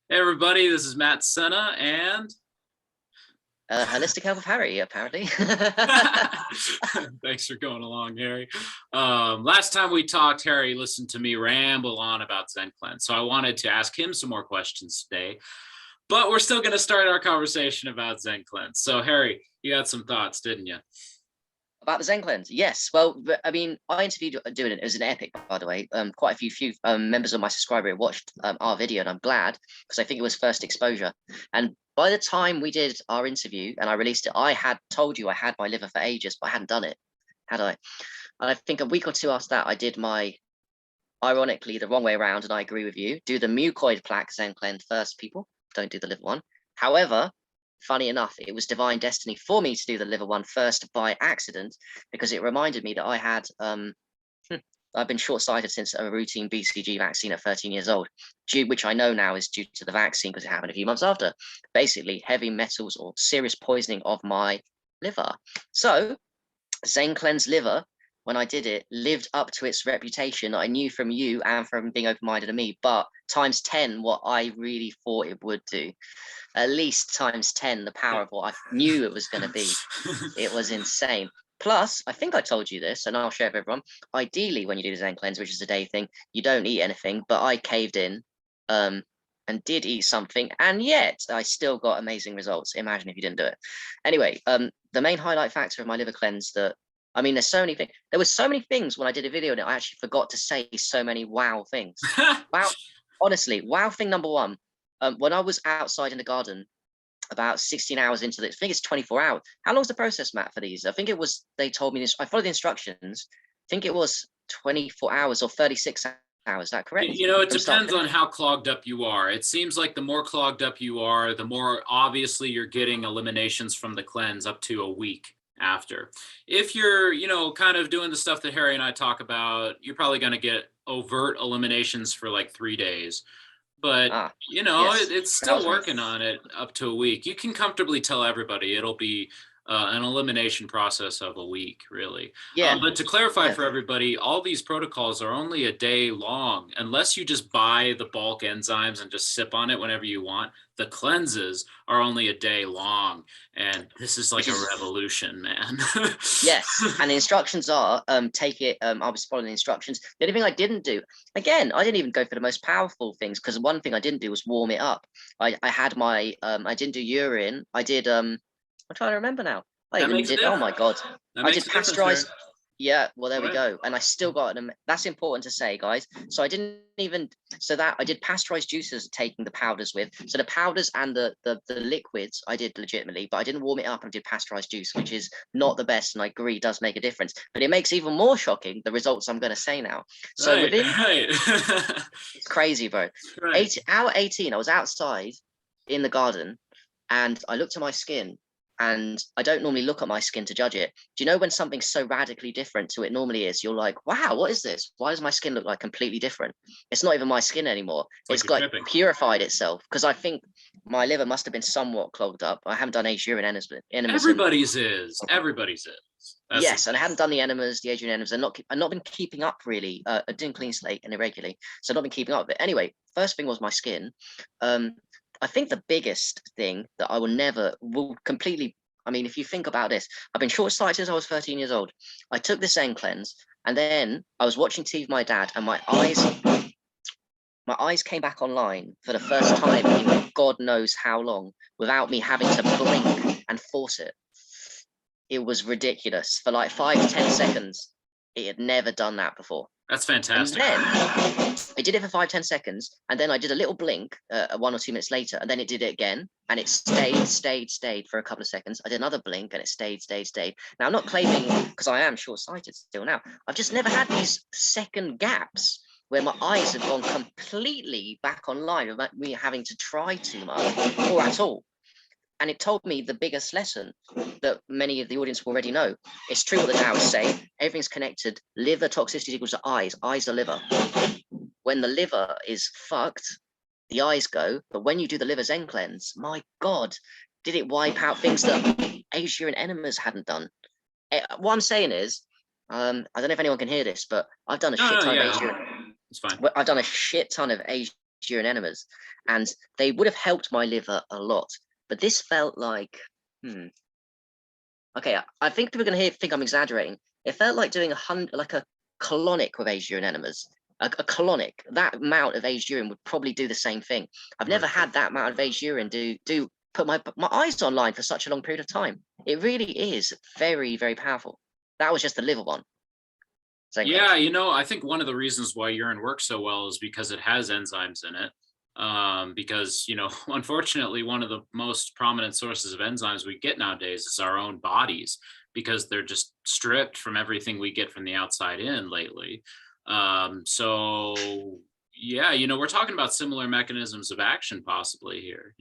Hey everybody, this is Matt Sena and Holistic Health of Harry, apparently. thanks for going along, Harry. Last time we talked, Harry listened to me ramble on about ZencleanZ, so I wanted to ask him some more questions today, but we're still going to start our conversation about ZencleanZ. So Harry, you had some thoughts, didn't you? About the ZencleanZ, yes. Well, I mean, I interviewed doing it. It was an epic, by the way. Quite a few members of my subscriber watched our video, and I'm glad because I think it was first exposure. And by the time we did our interview and I released it, I had told you I had my liver for ages, but I hadn't done it, had I? And I think a week or two after that, I did my, ironically, the wrong way around, and I agree with you. Do the mucoid plaque ZencleanZ first, people. Don't do the liver one. However, funny enough, it was divine destiny for me to do the liver one first by accident, because it reminded me that I had I've been short-sighted since a routine BCG vaccine at 13 years old, which I know now is due to the vaccine because it happened a few months after. Basically, heavy metals or serious poisoning of my liver. So ZencleanZ liver, when I did it, lived up to its reputation I knew from you and from being open-minded to me, but times 10 what I really thought it would do. At least times 10 the power of what I knew it was going to be. It was insane. Plus, I think I told you this, and I'll share with everyone. Ideally, when you do the ZencleanZ, which is a day thing, you don't eat anything, but I caved in and did eat something, and yet I still got amazing results. Imagine if you didn't do it. Anyway, the main highlight factor of my liver cleanse that, I mean, there's so many things. There was so many things when I did a video and I actually forgot to say so many wow things. Wow, honestly, wow thing number one. When I was outside in the garden, about 16 hours into this, I think it's 24 hours. How long's the process, Matt, for these? I think it was, they told me this, I followed the instructions. I think it was 24 hours or 36 hours. Is that correct? You know, it depends on how clogged up you are. It seems like the more clogged up you are, the more obviously you're getting eliminations from the cleanse up to a week after. If you're, kind of doing the stuff that Harry and I talk about, you're probably going to get overt eliminations for like 3 days. But, yes, it's still working on it up to a week. You can comfortably tell everybody it'll be an elimination process of a week, really. yeah. But to clarify for everybody, all these protocols are only a day long, unless you just buy the bulk enzymes and just sip on it whenever you want. The cleanses are only a day long, and this is like a revolution, man. Yes, and the instructions are take it. I was following the instructions. The only thing I didn't do, again, I didn't even go for the most powerful things, because one thing I didn't do was warm it up. I had my I didn't do urine. I did I'm trying to remember now. I even did, oh my god, I did pasteurized. Yeah, well, there we go. And I still got an, that's important to say, guys. So I didn't even, so that I did pasteurized juices taking the powders with. So the powders and the liquids I did legitimately, but I didn't warm it up and did pasteurized juice, which is not the best. And I agree, does make a difference. But it makes even more shocking the results I'm going to say now. So within, it's crazy, bro. Right. Hour 18, I was outside in the garden and I looked at my skin. And I don't normally look at my skin to judge it. Do you know when something's so radically different to it normally is, you're like, wow, what is this? Why does my skin look like completely different? It's not even my skin anymore. It's like purified itself, because I think my liver must have been somewhat clogged up. I haven't done age urine enemas. Everybody's is. That's yes, and I hadn't done the enemas, the age urine enemas, and I've not been keeping up really. Doing clean slate and irregularly, so I've not been keeping up. But anyway, first thing was my skin. I think the biggest thing that I will completely, I mean, if you think about this, I've been short-sighted since I was 13 years old. I took the ZencleanZ, and then I was watching TV with my dad, and my eyes came back online for the first time in God knows how long, without me having to blink and force it. It was ridiculous. For like 5 to 10 seconds, it had never done that before. That's fantastic. And then I did it for 5, 10 seconds, and then I did a little blink 1 or 2 minutes later, and then it did it again, and it stayed for a couple of seconds. I did another blink, and it stayed. Now, I'm not claiming, because I am short-sighted still now, I've just never had these second gaps where my eyes have gone completely back online without me having to try too much or at all. And it told me the biggest lesson that many of the audience will already know. It's true what the Taoists say. Everything's connected. Liver toxicity equals to eyes. Eyes are liver. When the liver is fucked, the eyes go. But when you do the liver ZencleanZ, my God, did it wipe out things that age urine enemas hadn't done. What I'm saying is, I don't know if anyone can hear this, but I've done a shit ton of age urine. It's fine. I've done a shit ton of age urine enemas, and they would have helped my liver a lot. But this felt like, okay, I think people are going to think I'm exaggerating. It felt like doing a colonic with aged urine enemas. A colonic, that amount of aged urine would probably do the same thing. I've never had that amount of aged urine put my eyes online for such a long period of time. It really is very, very powerful. That was just the liver one. Yeah, I think one of the reasons why urine works so well is because it has enzymes in it. Because, unfortunately, one of the most prominent sources of enzymes we get nowadays is our own bodies, because they're just stripped from everything we get from the outside in lately. So yeah, we're talking about similar mechanisms of action possibly here.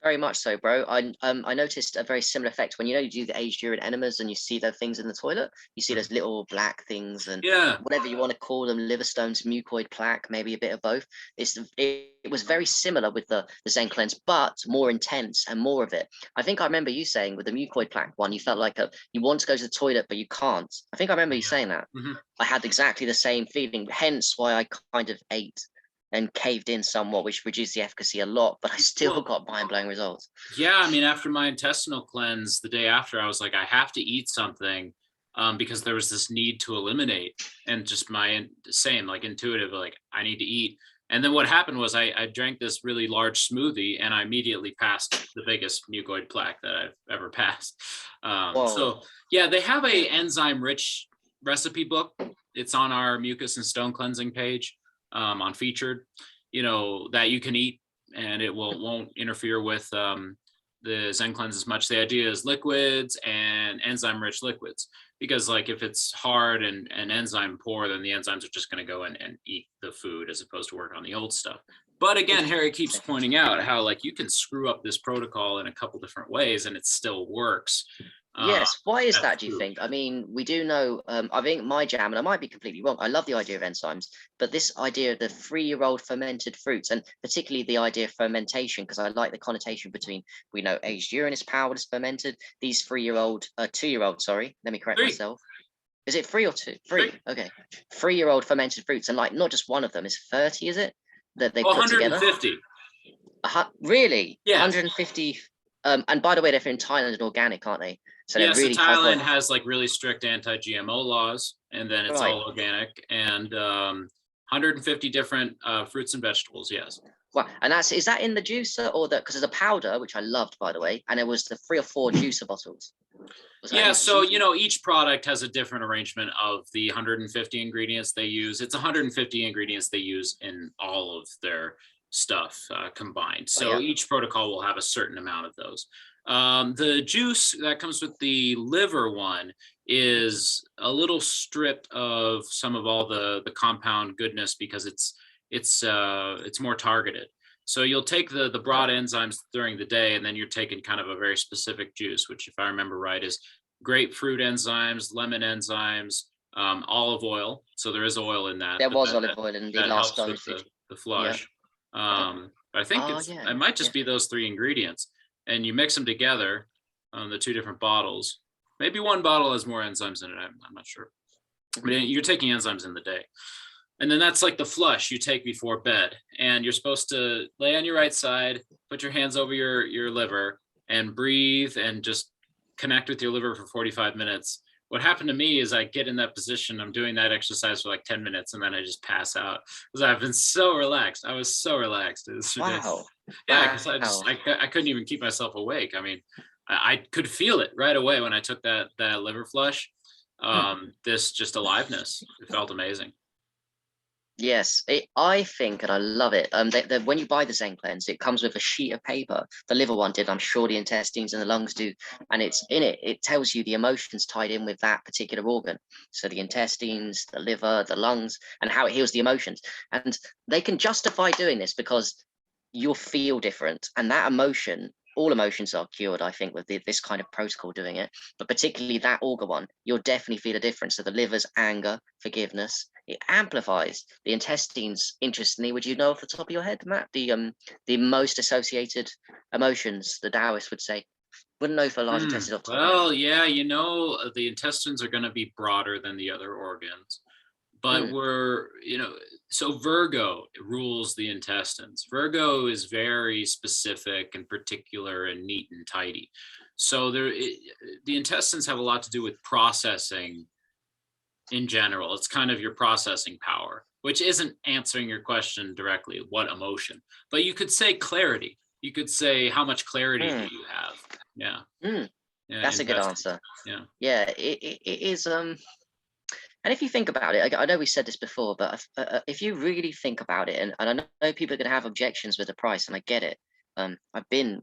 Very much so, bro. I noticed a very similar effect when you do the aged urine enemas and you see those things in the toilet. You see those little black things and Yeah. whatever you want to call them, liver stones, mucoid plaque, maybe a bit of both. It was very similar with the ZencleanZ, but more intense and more of it. I think I remember you saying with the mucoid plaque one, you felt like you want to go to the toilet but you can't. I think I remember you saying that. I had exactly the same feeling, hence why I kind of ate and caved in somewhat, which reduced the efficacy a lot, but I still got mind-blowing results. Yeah, I mean, after my intestinal cleanse, the day after, I was like, I have to eat something, because there was this need to eliminate, and just same, like intuitive, like I need to eat. And then what happened was I drank this really large smoothie, and I immediately passed the biggest mucoid plaque that I've ever passed. So yeah, they have a enzyme-rich recipe book. It's on our mucus and stone cleansing page, on featured, that you can eat, and it won't interfere with the ZencleanZ as much. The idea is liquids and enzyme-rich liquids, because like if it's hard and enzyme poor, then the enzymes are just going to go and eat the food as opposed to work on the old stuff. But again, Harry keeps pointing out how like you can screw up this protocol in a couple different ways and it still works. Yes, why is that, do you true. think? I mean, we do know, I think my jam, and I might be completely wrong, I love the idea of enzymes, but this idea of the 3-year-old fermented fruits, and particularly the idea of fermentation, because I like the connotation between, we know aged urine is powered as fermented, these 2-year-old, sorry, let me correct myself. Is it 3 or 2? 3, okay. 3-year-old fermented fruits, and like not just one of them, is 30, is it? That they put together? 150. Really? Yes. 150. And by the way, they're in Thailand and organic, aren't they? So yeah, really so Thailand has like really strict anti-GMO laws, and then it's all organic, and 150 different fruits and vegetables. Yes. Wow, and is that in the juicer or because there's a powder which I loved, by the way, and it was the 3 or 4 juicer bottles. Yeah, so each product has a different arrangement of the 150 ingredients they use. It's 150 ingredients they use in all of their stuff combined. So each protocol will have a certain amount of those. The juice that comes with the liver one is a little stripped of some of all the compound goodness, because it's more targeted. So you'll take the broad enzymes during the day, and then you're taking kind of a very specific juice, which, if I remember right, is grapefruit enzymes, lemon enzymes, olive oil. So there is oil in that. There was olive oil in the last helps with the flush. I think it might just be those 3 ingredients, and you mix them together on the 2 different bottles. Maybe one bottle has more enzymes in it. I'm not sure. But you're taking enzymes in the day. And then that's like the flush you take before bed. And you're supposed to lay on your right side, put your hands over your liver, and breathe and just connect with your liver for 45 minutes. What happened to me is I get in that position, I'm doing that exercise for like 10 minutes, and then I just pass out because I've been so relaxed. I was so relaxed. It was ridiculous. Yeah, because I couldn't even keep myself awake. I mean, I could feel it right away when I took that liver flush. This just aliveness. It felt amazing. Yes, I think, and I love it. When you buy the ZencleanZ, it comes with a sheet of paper. The liver one did. I'm sure the intestines and the lungs do. And it's in it. It tells you the emotions tied in with that particular organ. So the intestines, the liver, the lungs, and how it heals the emotions. And they can justify doing this because you'll feel different. And that emotion, all emotions are cured, I think, with this kind of protocol doing it. But particularly that organ one, you'll definitely feel a difference. So the liver's anger, forgiveness, it amplifies the intestines. Interestingly, would you know off the top of your head, Matt, the most associated emotions, the Taoists would say? Wouldn't know for large intestines. Well, yeah, the intestines are going to be broader than the other organs, but So Virgo rules the intestines. Virgo is very specific and particular and neat and tidy. So the intestines have a lot to do with processing in general. It's kind of your processing power, which isn't answering your question directly, what emotion, but you could say clarity. You could say how much clarity do Mm, you have? Yeah. mm, Yeah. that's a good Intestines. answer. Yeah. Yeah, it is. And if you think about it, I know we said this before, but if you really think about it, and I know people are going to have objections with the price, and I get it. I've been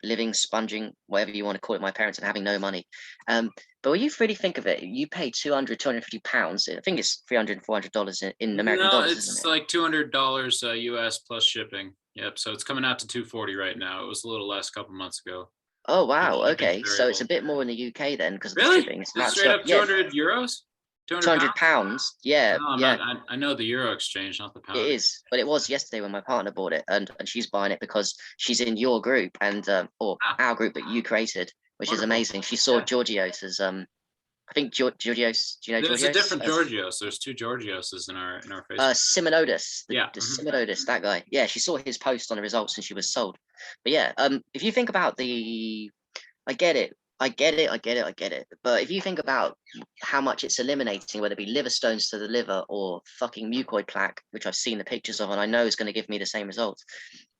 living, sponging, whatever you want to call it, my parents and having no money. But when you really think of it, you pay 200, 250 pounds. I think it's $300, $400 in American No, dollars, isn't it's it? like $200 US plus shipping. Yep. So it's coming out to 240 right now. It was a little less a couple months ago. Oh Yeah, wow, shipping's okay. So it's a variable. bit more in the UK then because of the Really? shipping. It's It's about straight up yeah, 200 euros? 200 200 pounds? pounds. Yeah, No, I'm yeah. not. I know the euro exchange, not the It pound. is, but it was yesterday when my partner bought it, and she's buying it because she's in your group and or Ah, our group that you created, which is wonderful. amazing. She saw Yeah. Georgios as I think Georgios. Do you know There's a Georgios? different As Georgios. There's two Georgioses in our Facebook. Simonodis, Yeah. the Mhm. Simonodis, that guy. Yeah, she saw his post on the results and she was sold. But yeah, if you think about I get it. I get it. I get it. I get it. But if you think about how much it's eliminating, whether it be liver stones to the liver or fucking mucoid plaque, which I've seen the pictures of and I know is going to give me the same results,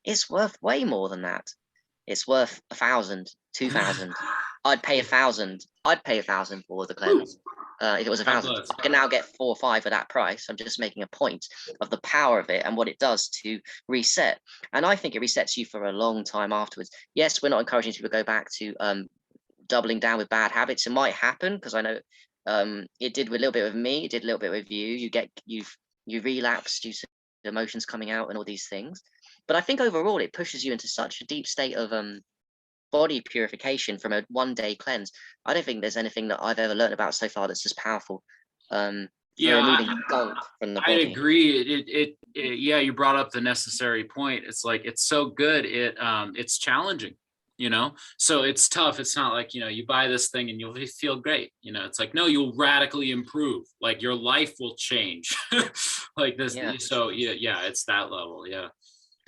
it's worth way more than that. It's worth 1,000, 2,000. I'd pay 1,000. I'd pay 1,000 for the Woo. cleanse. If it was a God thousand, bless. I can now get 4 or 5 for that price. I'm just making a point of the power of it and what it does to reset. And I think it resets you for a long time afterwards. Yes, we're not encouraging people to go back to doubling down with bad habits. It might happen because I know it did with a little bit with me. It did a little bit with you. You relapse due to emotions coming out and all these things. But I think overall it pushes you into such a deep state of body purification from a 1 day cleanse. I don't think there's anything that I've ever learned about so far that's as powerful for Yeah, removing gunk from the I body. agree. Yeah, you brought up the necessary point. It's like it's so good. It's challenging, you know. So it's tough. It's not like, you buy this thing and you'll feel great. It's like, no, you'll radically improve. Like your life will change. Like this. Yeah. So yeah, it's that level. Yeah.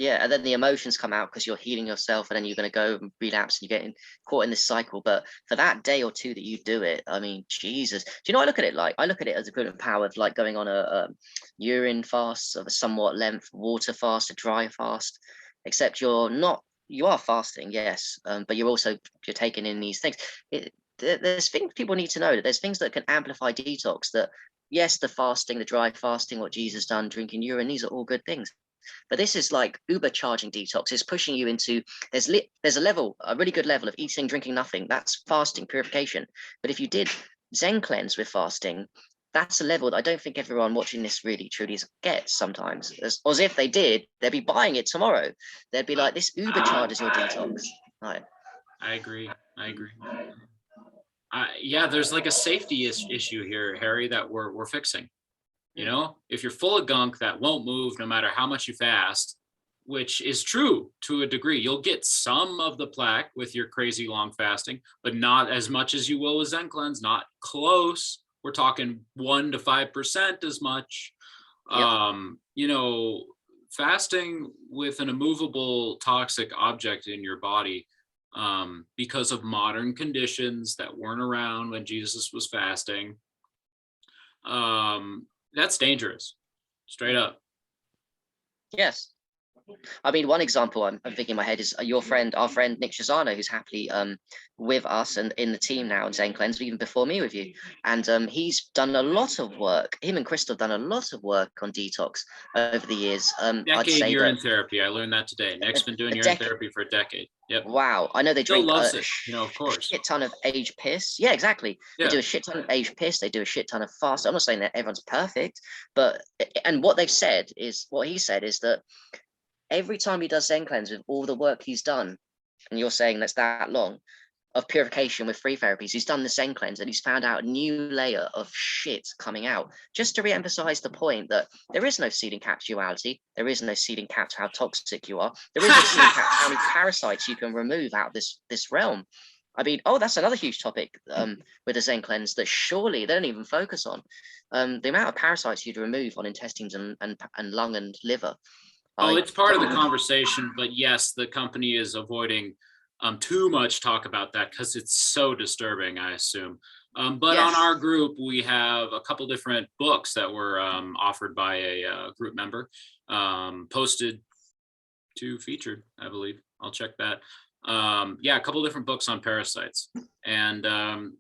Yeah, and then the emotions come out because you're healing yourself, and then you're going to go and relapse, and you're getting caught in this cycle. But for that day or two that you do it, I mean, Jesus, do you know what I look at it like? I look at it as equivalent power of like going on a urine fast of a somewhat length, water fast, a dry fast, except you are fasting, yes, but you're taking in these things. There's things people need to know that there's things that can amplify detox. That yes, the fasting, the dry fasting, what Jesus done, drinking urine, these are all good things. But this is like Uber charging detox. It's pushing you into there's a level, a really good level of eating, drinking nothing. That's fasting, purification. But if you did Zen cleanse with fasting, that's a level that I don't think everyone watching this really truly gets sometimes. As if they did, they'd be buying it tomorrow. They'd be like, this Uber charges your detox. Right. I agree. I agree. Yeah, there's like a safety issue here, Harry, that we're fixing. If you're full of gunk that won't move no matter how much you fast, which is true to a degree, you'll get some of the plaque with your crazy long fasting, but not as much as you will with ZencleanZ, not close. We're talking 1 to 5% as much. Yep. Fasting with an immovable toxic object in your body, because of modern conditions that weren't around when Jesus was fasting, that's dangerous, straight up. Yes. I mean, one example I'm thinking in my head is our friend Nick Shazano, who's happily with us and in the team now in ZencleanZ, even before me with you. And he's done a lot of work. Him and Crystal have done a lot of work on detox over the years. I'd Decade say that urine therapy. I learned that today. Nick's been doing a urine decade. therapy for a decade. Yep. Wow, I know they Still drink loves it, of course. shit ton of age piss. Yeah, exactly. They Yeah. do a shit ton of age piss. They do a shit ton of fast. I'm not saying that everyone's perfect, but and what he said is that every time he does Zen cleanse with all the work he's done, and you're saying that's that long of purification with free therapies, he's done the Zen cleanse and he's found out a new layer of shit coming out. Just to re-emphasize the point that there is no ceiling cap to duality, there is no ceiling cap to how toxic you are, there is no ceiling cap to how many parasites you can remove out of this realm. I mean, oh, that's another huge topic with the Zen cleanse that surely they don't even focus on. The amount of parasites you'd remove on intestines and lung and liver. Oh, I it's part of the conversation, but yes, the company is avoiding too much talk about that because it's so disturbing, I assume. But on yes. our group, we have a couple different books that were offered by a group member, posted to featured, I believe. I'll check that. Yeah, a couple different books on parasites. And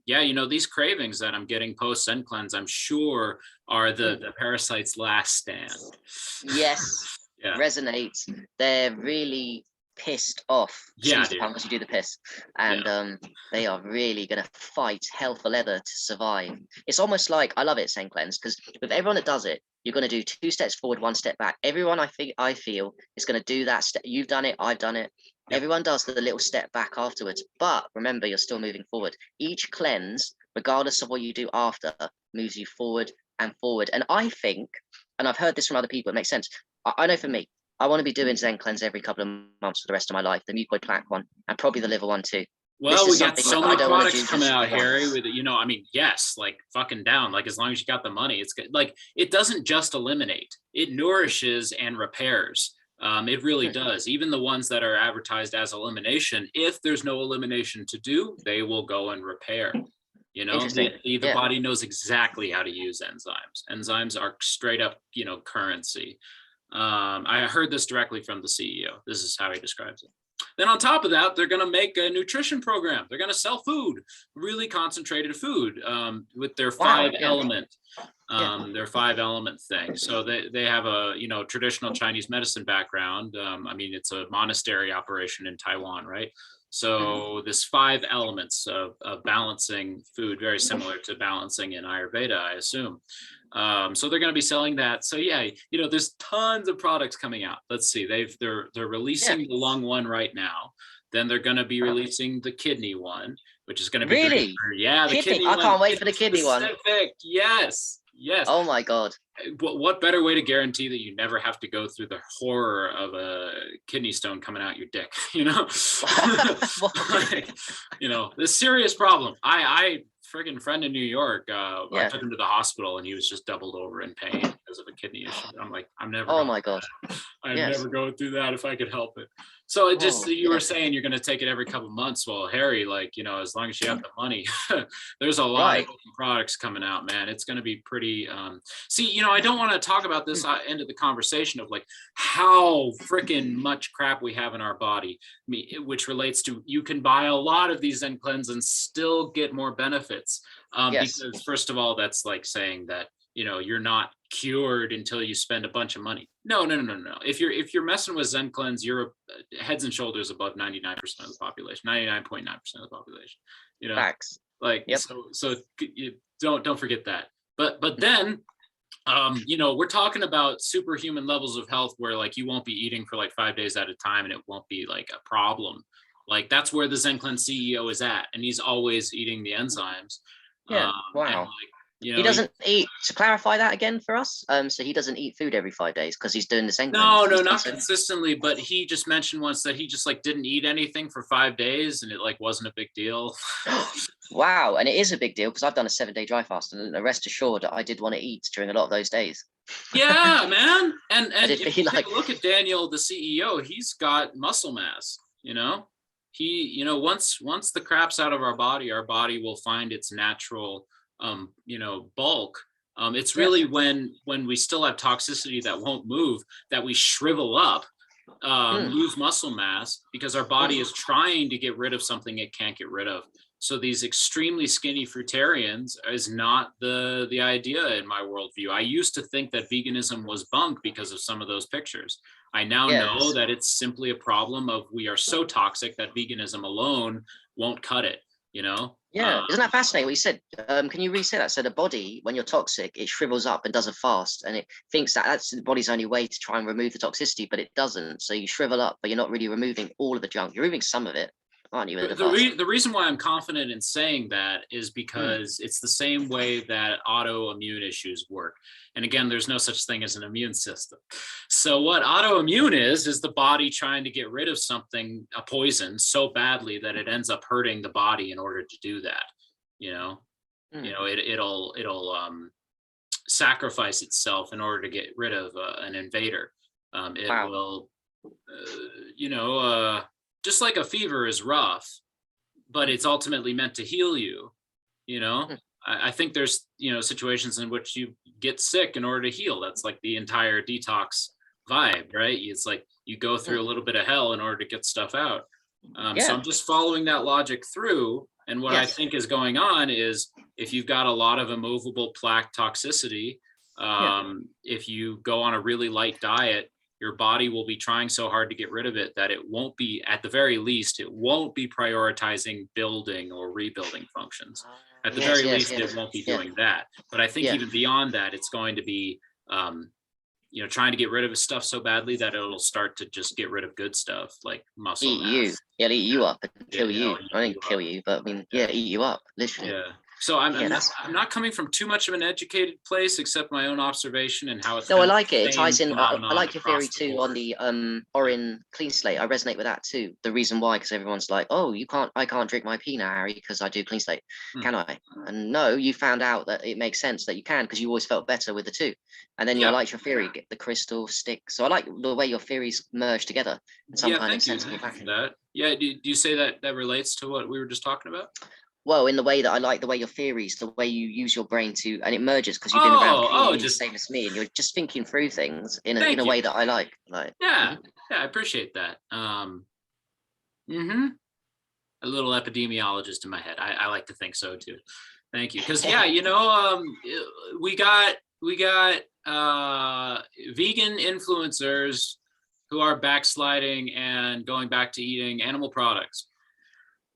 yeah, you know, these cravings that I'm getting post ZencleanZ, I'm sure are the parasites' last stand. Yes, Yeah. resonates. They're really pissed off. Yeah, Excuse the dude. pun, because you do the piss, and they are really gonna fight hell for leather to survive. It's almost like I love it, Zen cleanse, because with everyone that does it, you're gonna do 2 steps forward, 1 step back. Everyone I feel is gonna do that step. You've done it, I've done it. Yep. Everyone does the little step back afterwards, but remember, you're still moving forward. Each cleanse, regardless of what you do after, moves you forward and forward. And I think, and I've heard this from other people, it makes sense. I know for me, I want to be doing Zen cleanse every couple of months for the rest of my life, the mucoid plaque one, and probably the liver one too. Well, we got something so I many don't wanna products do coming just out, Harry, once. with, you know, I mean, yes, like fucking down. Like as long as you got the money, it's good. Like it doesn't just eliminate, it nourishes and repairs. It really does. Even the ones that are advertised as elimination, if there's no elimination to do, they will go and repair. You know, Interesting. the Yeah. body knows exactly how to use enzymes. Enzymes are straight up, you know, currency. I heard this directly from the CEO. This is how he describes it. Then on top of that, they're going to make a nutrition program. They're going to sell food, really concentrated food, with their Wow. five Yeah. element, Yeah. their 5 element thing. So they have a, you know, traditional Chinese medicine background. I mean, it's a monastery operation in Taiwan, right? So this 5 elements of balancing food, very similar to balancing in Ayurveda, I assume. So they're going to be selling that. So yeah, you know, there's tons of products coming out. Let's see, they're releasing the lung one right now. Then they're going to be releasing the kidney one, which is going to be great. Really? Yeah, the Kidney. kidney I one. can't wait for the kidney one. Specific. Yes. Yes. Oh my God. What better way to guarantee that you never have to go through the horror of a kidney stone coming out your dick? You know, like, you know, this serious problem. I friggin' friend in New York. I took him to the hospital and he was just doubled over in pain because of a kidney issue. I'm like, I'm never. Oh my God. I'm never going through that if I could help it. So it just, you were saying you're going to take it every couple months. Well, Harry, like, you know, as long as you have the money, there's a lot of products coming out, man. It's going to be pretty, see, you know, I don't want to talk about this end of the conversation of like how freaking much crap we have in our body, which relates to, you can buy a lot of these ZencleanZ and still get more benefits. Because first of all, that's like saying that, you know, you're not cured until you spend a bunch of money. No. If you're messing with ZencleanZ, you're heads and shoulders above 99% of the population, 99.9% of the population. You know, facts. Like, so you don't forget that. But then, you know, we're talking about superhuman levels of health where like you won't be eating for like 5 days at a time and it won't be like a problem. Like that's where the ZencleanZ CEO is at, and he's always eating the enzymes. Yeah. Wow. And like, you know, he doesn't eat. To clarify that again for us, so he doesn't eat food every 5 days because he's doing the same. No, not consistently. But he just mentioned once that he just like didn't eat anything for 5 days, and it like wasn't a big deal. Wow, and it is a big deal because I've done a 7-day dry fast, and rest assured, I did want to eat during a lot of those days. Yeah, man. And if you like, look at Daniel, the CEO, he's got muscle mass. You know, you know, once the crap's out of our body will find its natural you know, bulk. It's really when we still have toxicity that won't move, that we shrivel up, lose muscle mass, because our body is trying to get rid of something it can't get rid of. So these extremely skinny fruitarians is not the idea in my worldview. I used to think that veganism was bunk because of some of those pictures. I now know that it's simply a problem of we are so toxic that veganism alone won't cut it, you know? Yeah, isn't that fascinating what you said? Can you re-say that? So the body, when you're toxic, it shrivels up and does a fast, and it thinks that that's the body's only way to try and remove the toxicity, but it doesn't. So you shrivel up, but you're not really removing all of the junk. You're removing some of it, aren't you, with the The, fast? the reason why I'm confident in saying that is because it's the same way that autoimmune issues work. And again, there's no such thing as an immune system. So what autoimmune is the body trying to get rid of something, a poison, so badly that it ends up hurting the body in order to do that. You know, it'll sacrifice itself in order to get rid of an invader. It Wow. will, just like a fever is rough, but it's ultimately meant to heal you. You know, Mm. I think there's, situations in which you get sick in order to heal. That's like the entire detox vibe, right? It's like you go through Mm. a little bit of hell in order to get stuff out. So Yeah. I'm just following that logic through. And what I Yes. think is going on is if you've got a lot of immovable plaque toxicity, Yeah. if you go on a really light diet, your body will be trying so hard to get rid of it that it won't be, at the very least, it won't be prioritizing building or rebuilding functions. At the Yes. very Yes. least, it Yes. won't be Yeah. doing that. But I think Yeah. even beyond that, it's going to be, trying to get rid of stuff so badly that it'll start to just get rid of good stuff like muscle Eat you. mass. It'll eat you up and Yeah, kill it'll you. eat I you didn't kill up. you, but I mean, Yeah. yeah, eat you up, literally. Yeah. So I'm, Yeah, I'm not that's I'm not coming from too much of an educated place, except my own observation and how it's no, I kind of like it. the It same ties in. I phenomenon like your theory across the too on board. the Yeah. Orin clean slate. I resonate with that too. The reason why, because everyone's like, "Oh, you can't. I can't drink my pee now, Harry, because I do clean slate. Hmm. Can I?" And no, you found out that it makes sense that you can because you always felt better with the two. And then you Yeah. like your theory, get the crystal stick. So I like the way your theories merge together in some Yeah. kind of Thank you. sensible Thank you for fashion. that. Yeah. Do you say that that relates to what we were just talking about? Well, in the way that I like the way your theories, the way you use your brain to, and it merges because you've been around Oh, PE the just same as me, and you're just thinking through things in a thank you. way that I like. Like, Yeah. mhm. Yeah. I appreciate that. Mhm. A little epidemiologist in my head. I like to think so too. Thank you. Because yeah, we got vegan influencers who are backsliding and going back to eating animal products.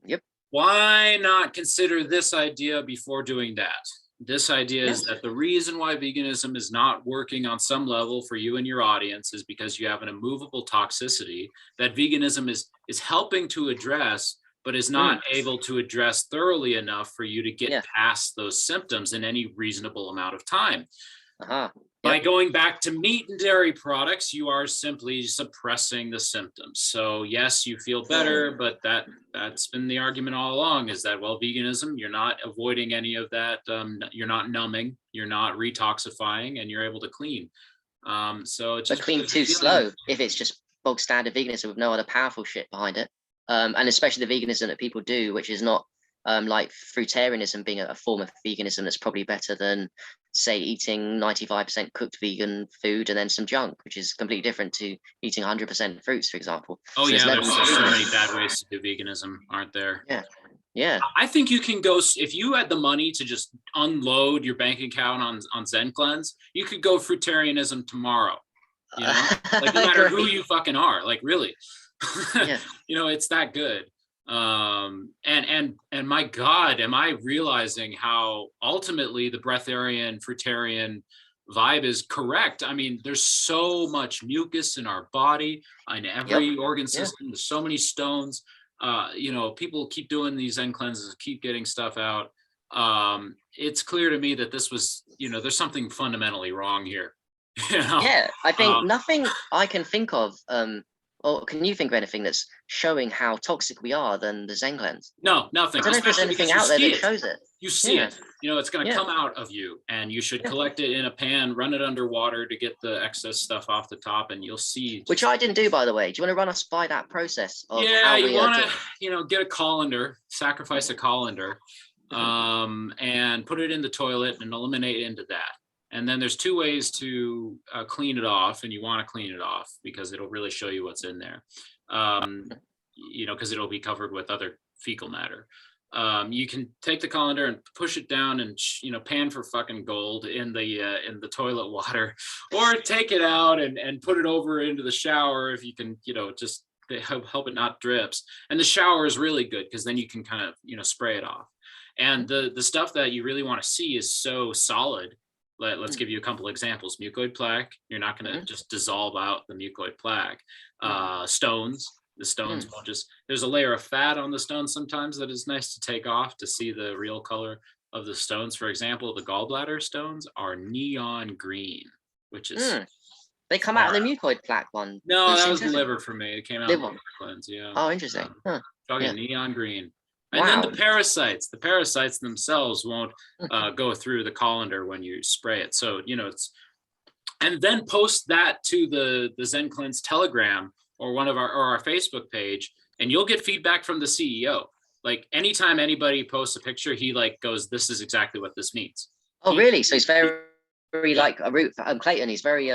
Yep. Why not consider this idea before doing that? This idea Yeah. is that the reason why veganism is not working on some level for you and your audience is because you have an immovable toxicity that veganism is helping to address, but is Mm, not able to address thoroughly enough for you to get yeah. past those symptoms in any reasonable amount of time. Uh-huh. By Yep. going back to meat and dairy products, you are simply suppressing the symptoms. So yes, you feel better, but that's been the argument all along, is that, well, veganism, you're not avoiding any of that. You're not numbing, you're not retoxifying, and you're able to clean. So it But just clean begs the too feeling. slow if it's just bog standard veganism with no other powerful shit behind it. And especially the veganism that people do, which is not like fruitarianism being a form of veganism that's probably better than, say, eating 95% cooked vegan food and then some junk, which is completely different to eating 100% fruits, for example. Oh So there's yeah, levels of there's so many veganism. bad ways to do veganism, aren't there? Yeah. Yeah. I think you can go, if you had the money to just unload your bank account on ZencleanZ, you could go fruitarianism tomorrow. Like no matter who Great. you fucking are, like really, Yeah. it's that good. And my God, am I realizing how ultimately the breatharian fruitarian vibe is correct? I mean, there's so much mucus in our body, in Yep. every organ Yeah. system. There's so many stones. People keep doing these Zen cleanses, keep getting stuff out. It's clear to me that this was, there's something fundamentally wrong here. you know, Yeah, I think um, nothing I can think of, or can you think of anything that's showing how toxic we are than the Zen cleanse? no, I nothing, don't know if there's especially anything because you out there see that it. shows it. You see Yeah, it. It's going to yeah, come out of you, and you should yeah. collect it in a pan, run it underwater to get the excess stuff off the top, and you'll see Which just, I didn't do, by the way. Do you want to run us by that process of yeah, how you we are want doing? to, get a colander, sacrifice a colander, Mhm. and put it in the toilet and eliminate into that. And then there's two ways to clean it off, and you want to clean it off because it'll really show you what's in there. Because it'll be covered with other fecal matter. You can take the colander and push it down and pan for fucking gold in the toilet water, or take it out and put it over into the shower if you can, just to help it not drips. And the shower is really good because then you can kind of spray it off. And the stuff that you really want to see is so solid. Let's give you a couple examples. Mucoid plaque, you're not going to Mhm. just dissolve out the mucoid plaque. Mhm. Stones, The stones Mm. won't just, there's a layer of fat on the stones sometimes that is nice to take off to see the real color of the stones. For example, the gallbladder stones are neon green, which is Mm. They come out far of the out. mucoid plaque one. No, The that was the synthetic liver for me. It came out in liver. the liver cleanse. Yeah. Oh, interesting. Um, Huh. Yeah. Talking neon green. And then Wow. the parasites themselves won't Mm. go through the colander when you spray it. So, it's, and then post that to the ZencleanZ Telegram or our Facebook page, and you'll get feedback from the CEO. Like anytime anybody posts a picture, he like goes, "This is exactly what this means." Oh, really? So he's very Yeah, like a root Clayton. He's very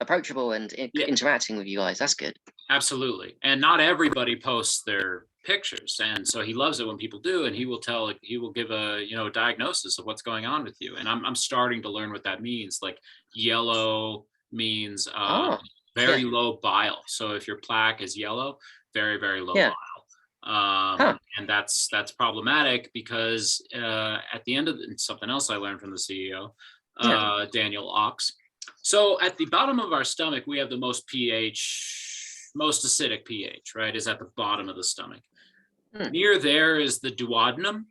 approachable and yeah, interacting with you guys. That's good. absolutely. And not everybody posts their pictures, and so he loves it when people do, and he will give a diagnosis of what's going on with you. And I'm starting to learn what that means. Like yellow means Oh, yeah, very low bile. So if your plaque is yellow, very very low yeah. bile. Huh. And that's problematic because at the end of something else I learned from the CEO, Yeah. Daniel Ox. So at the bottom of our stomach, we have the most acidic pH, right? Is at the bottom of the stomach. Hmm. Near there is the duodenum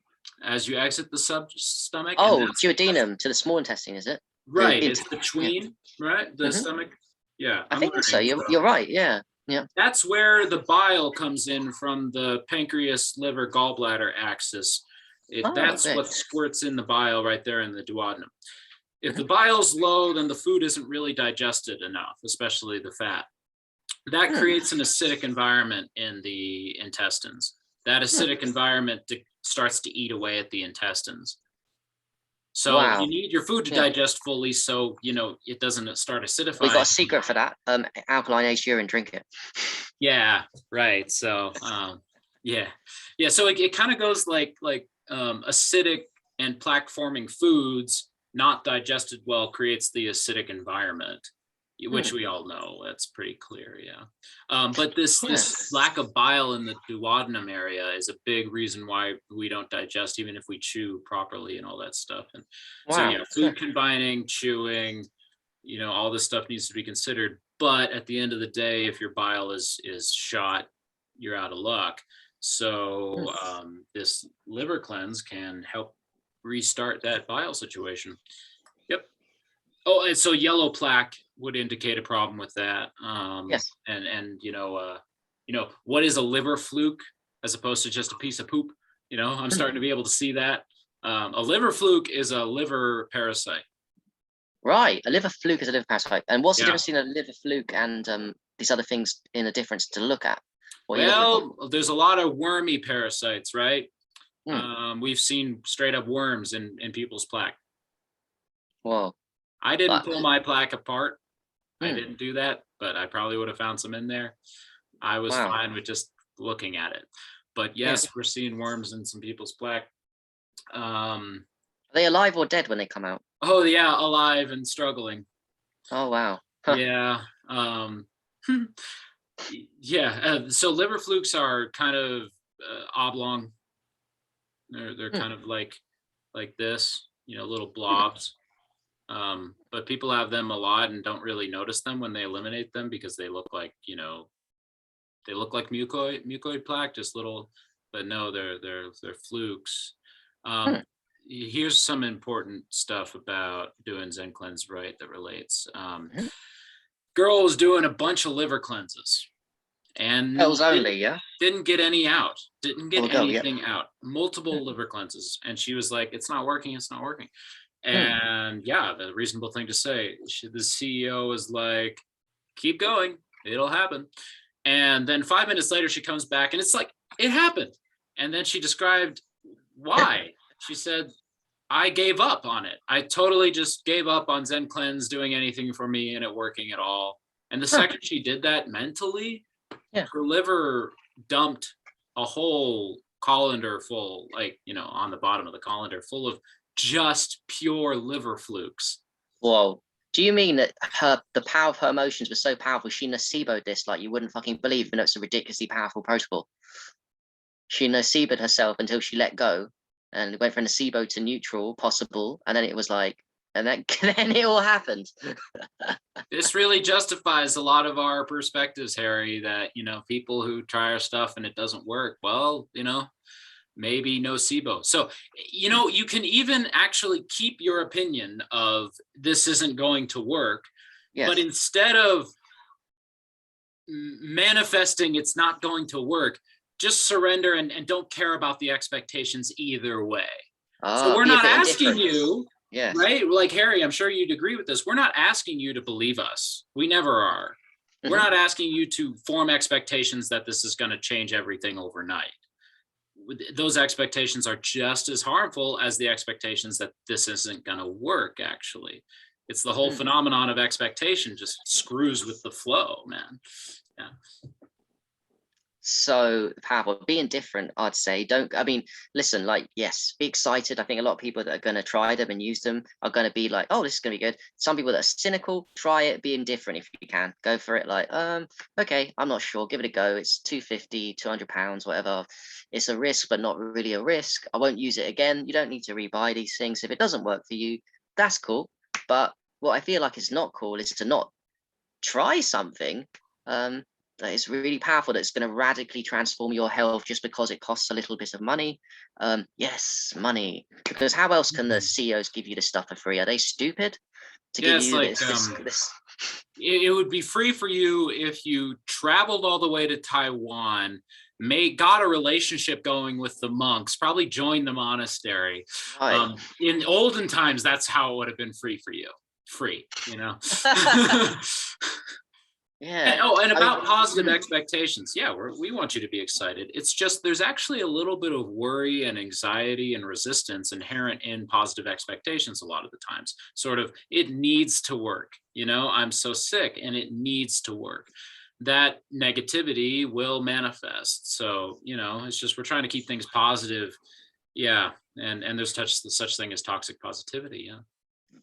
as you exit the stomach. And Oh, duodenum to the small intestine, is it? right. The It's yeah. between, right? The Hmm. stomach. Yeah, I I'm think so. learning. You're right. Yeah. Yeah. That's where the bile comes in from the pancreas, liver, gallbladder axis. Oh, That's okay. what squirts in the bile right there in the duodenum. If Hmm. the bile's low, then the food isn't really digested enough, especially the fat. That Hmm. creates an acidic environment in the intestines. That Hmm. acidic environment starts to eat away at the intestines. So you Wow. need your food to Yeah. digest fully so, it doesn't start We got acidifying. a secret for that. Alkaline H urine. Drink it. Yeah, right. So, yeah, yeah. So it kind of goes like acidic and plaque forming foods not digested well creates the acidic environment, Hmm. which we all know. That's pretty clear. Yeah. But this Yes. lack of bile in the duodenum area is a big reason why we don't digest, even if we chew properly and all that stuff. And so Wow. yeah, Huh. food combining, chewing, all this stuff needs to be considered. But at the end of the day, if your bile is shot, you're out of luck. Hmm. So this liver cleanse can help restart that bile situation. Yep. Oh, and so yellow plaque would indicate a problem with that. Yes. And what is a liver fluke as opposed to just a piece of poop? I'm Hmm. starting to be able to see that. A liver fluke is a liver parasite. Right. A liver fluke is a liver parasite. And what's the Yeah. difference between a liver fluke and these other things in a difference to look at? What are you looking for? Well, there's a lot of wormy parasites, right? Hmm. We've seen straight up worms in people's plaque. Whoa. I didn't But pull my plaque apart. I hmm. didn't do that, but I probably would have found some in there. I was Wow. fine with just looking at it. But Yeah. yes, we're seeing worms in some people's plaque. Um, Are they alive or dead when they come out? oh yeah, alive and struggling. Oh wow. Huh. Yeah. Yeah. So liver flukes are kind of oblong. They're Hmm. kind of like this, little blobs. But people have them a lot and don't really notice them when they eliminate them because they look like mucoid plaque, just little. But no, they're flukes. Hmm. Um, Here's some important stuff about doing ZencleanZ right that relates. Hmm. Girl was doing a bunch of liver cleanses and Pills only, yeah. didn't get any out, didn't Oh, get the girl, yeah. anything out, multiple liver cleanses. And she was like, it's not working, it's not working. Hmm. And yeah, the reasonable thing to say, the CEO is like, keep going, it'll happen. And then 5 minutes later, she comes back and it's like, it happened. And then she described why. She said, I gave up on it. I totally just gave up on ZencleanZ doing anything for me and it working at all. And the Huh. second she did that mentally, Yeah. her liver dumped a whole colander full, on the bottom of the colander, full of just pure liver flukes. Whoa. Do you mean that the power of her emotions was so powerful she noceboed this like you wouldn't fucking believe, and it's a ridiculously powerful protocol? She noceboed herself until she let go and went from nocebo to neutral possible, and then it was like and then then it all happened. This really justifies a lot of our perspectives, Harry, that, people who try our stuff and it doesn't work, well, maybe nocebo. So, you can even actually keep your opinion of this isn't going to work, but Yes. instead of manifesting it's not going to work, just surrender and don't care about the expectations either way. So Ah, we're be a not bit asking indifferent. you, Yes. right? Like, Harry, I'm sure you'd agree with this. We're not asking you to believe us. We never are. We're Hmm. not asking you to form expectations that this is going to change everything overnight. Those expectations are just as harmful as the expectations that this isn't going to work, actually. It's the whole Hmm. phenomenon of expectation just screws with the flow, man. Yeah. So powerful. Being different, I'd say. Don't, I mean, listen, like, yes, be excited. I think a lot of people that are going to try them and use them are going to be like, oh, this is going to be good. Some people that are cynical, try it, be indifferent if you can. Go for it. Like, okay, I'm not sure. Give it a go. It's 250, £200, whatever. It's a risk, but not really a risk. I won't use it again. You don't need to rebuy these things. If it doesn't work for you, that's cool. But what I feel like is not cool is to not try something that is really powerful, that's going to radically transform your health just because it costs a little bit of money. Yes, money. Because how else can the CEOs give you this stuff for free? Are they stupid to Yeah, give it's you like this? it would be free for you if you traveled all the way to Taiwan, got a relationship going with the monks, probably joined the monastery. Right. In olden times, that's how it would have been free for you. Free, Yeah. And I mean, about positive mm, expectations, yeah, we want you to be excited. It's just there's actually a little bit of worry and anxiety and resistance inherent in positive expectations a lot of the times. Sort of, it needs to work. I'm so sick and it needs to work. That negativity will manifest. So, it's just we're trying to keep things positive. Yeah. And there's such thing as toxic positivity. Yeah.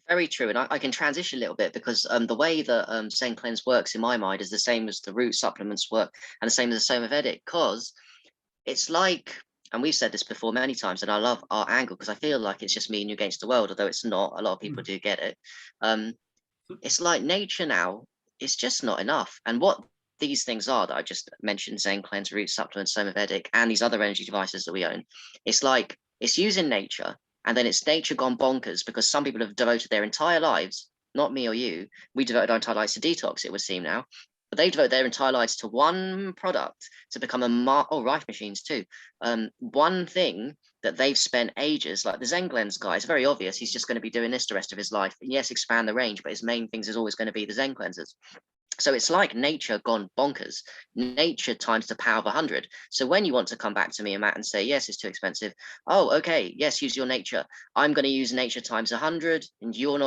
very true. And I can transition a little bit because the way that ZencleanZ works in my mind is the same as the root supplements work and the same as the Somavedic, because it's like, and we've said this before many times, and I love our angle because I feel like it's just me and you against the world, although it's not. A lot of people do get it. Um, it's like nature now, it's just not enough. And what these things are that I just mentioned, ZencleanZ, root supplements, Somavedic, and these other energy devices that we own, it's like it's using nature, and then it's nature gone bonkers because some people have devoted their entire lives, not me or you, we devoted our entire lives to detox, it would seem now, but they devote their entire lives to one product to become rife machines too. One thing that they've spent ages, like the ZencleanZ guy, it's very obvious he's just going to be doing this the rest of his life. And yes, expand the range, but his main things is always going to be the ZencleanZs. So it's like nature gone bonkers, nature times the power of 100. So when you want to come back to me and Matt and say, yes, it's too expensive. Oh, okay. Yes, use your nature. I'm going to use nature times 100 and you're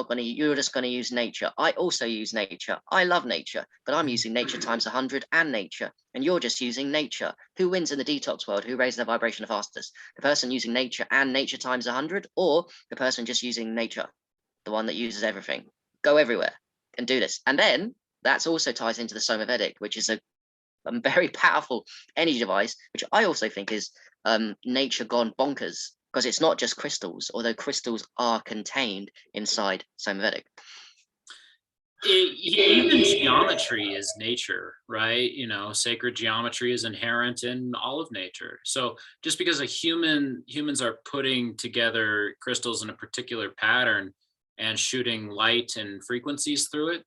just going to use nature. I also use nature. I love nature, but I'm using nature times 100 and nature. And you're just using nature. Who wins in the detox world? Who raises their vibration the fastest? The person using nature and nature times 100, or the person just using nature, the one that uses everything? Go everywhere and do this. And then that also ties into the Somavedic, which is a very powerful energy device, which I also think is nature gone bonkers, because it's not just crystals, although crystals are contained inside Somavedic. Even geometry is nature, right? Sacred geometry is inherent in all of nature. So just because humans are putting together crystals in a particular pattern and shooting light and frequencies through it,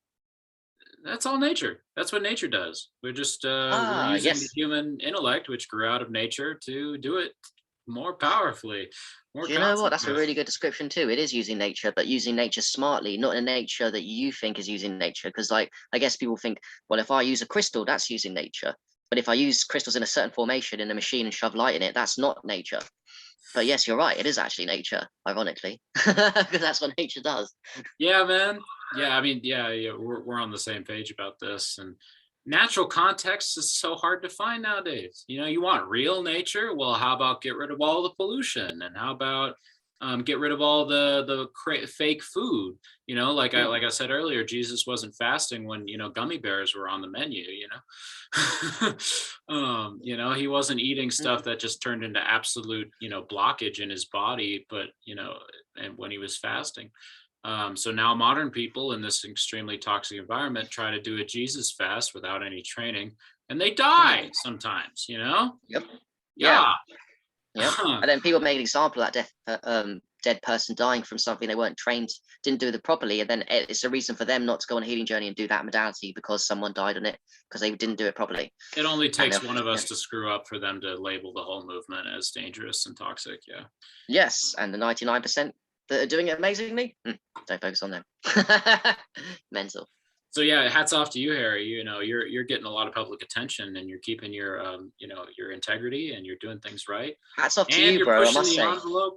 that's all nature. That's what nature does. We're Ah, using the yes. human intellect, which grew out of nature, to do it more powerfully, more Do you know what? That's a constantly. really good description too. It is using nature, but using nature smartly, not in nature that you think is using nature. Because, like, I guess people think, well, if I use a crystal, that's using nature. But if I use crystals in a certain formation in a machine and shove light in it, that's not nature. But yes, you're right. It is actually nature, ironically, because that's what nature does. Yeah, man. Yeah, I mean, yeah, we're on the same page about this. And natural context is so hard to find nowadays. You want real nature? Well, how about get rid of all the pollution? And how about get rid of all the fake food? Like I said earlier, Jesus wasn't fasting when gummy bears were on the menu. He wasn't eating stuff that just turned into absolute blockage in his body, but and when he was fasting. So now modern people in this extremely toxic environment try to do a Jesus fast without any training, and they die sometimes, you know? Yep. Yeah. Yeah. Yep. And then people make an example of that dead person dying from something they weren't trained, didn't do it properly, and then it's a reason for them not to go on a healing journey and do that modality because someone died on it because they didn't do it properly. It only And takes one of us to screw up for them to label the whole movement as dangerous and toxic. Yeah. yes, and the 99% that are doing it amazingly, don't focus on them. Mental. So yeah, hats off to you, Harry. You know, you're getting a lot of public attention, and you're keeping your you know, your integrity, and you're doing things right, Hats off to and you, you're bro. I pushing must the say. envelope.